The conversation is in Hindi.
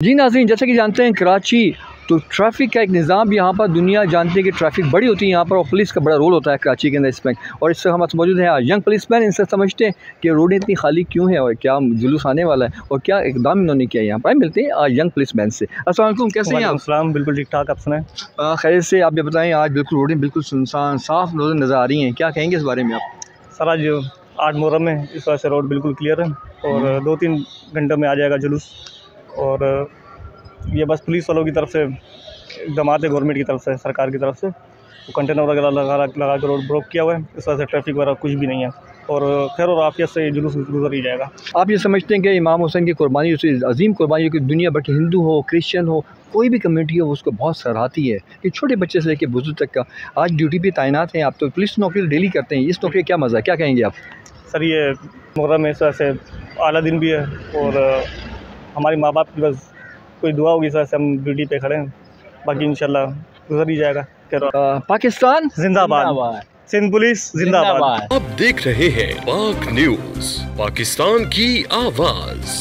जी नाज़रीन, जैसा कि जानते हैं कराची तो ट्रैफ़िक का एक निज़ाम यहाँ पर दुनिया जानती है कि ट्रैफ़िक बड़ी होती है यहाँ पर और पुलिस का बड़ा रोल होता है कराची के अंदर इसमें। और इससे हम मौजूद हैं यंग पुलिसमैन, इनसे समझते हैं कि रोडें इतनी खाली क्यों हैं और क्या जुलूस आने वाला है और क्या इकदाम इन्होंने किया है यहाँ पर। मिलते हैं यंग पुलिसमैन से। अस्सलाम वालेकुम, कैसे हैं आप? सलाम, बिल्कुल ठीक ठाक, आप सुनाएं? खैरियत से। आप ये बताएँ, आज बिल्कुल रोडें बिल्कुल सुनसान साफ़ नज़र आ रही हैं, क्या कहेंगे इस बारे में आप? सर आज 8 मुहर्रम है, इस वजह से रोड बिल्कुल क्लियर है और 2-3 घंटों में आ जाएगा जुलूस। और ये बस पुलिस वालों की तरफ से इक़दामात है, गवर्नमेंट की तरफ से, सरकार की तरफ से। तो कंटेनर वगैरह लगा के रोड ब्लॉक किया हुआ है, इस वजह से ट्रैफिक वगैरह कुछ भी नहीं है और खैर और आफियत से ये जुलूस गुजर ही जाएगा। आप ये समझते हैं कि इमाम हुसैन की कुर्बानी अज़ीम कुर्बानी की दुनिया भर के हिंदू हो, क्रिश्चियन हो, कोई भी कम्युनिटी हो, उसको बहुत सराहती है कि छोटे बच्चे से लेकर बुजुर्ग तक का आज ड्यूटी पे तैनात हैं आप, तो पुलिस नौकरी डेली करते हैं, इस नौकरी का क्या मज़ा है, क्या कहेंगे आप? सर ये मुहर्रम में इस वजह से आला दिन भी है और हमारे माँ बाप की बस कोई दुआ होगी, इस वजह से हम ड्यूटी पे खड़े हैं, बाकी इंशाल्लाह गुजर ही जाएगा। पाकिस्तान जिंदाबाद, सिंध पुलिस जिंदाबाद। आप देख रहे हैं पाक न्यूज़, पाकिस्तान की आवाज़।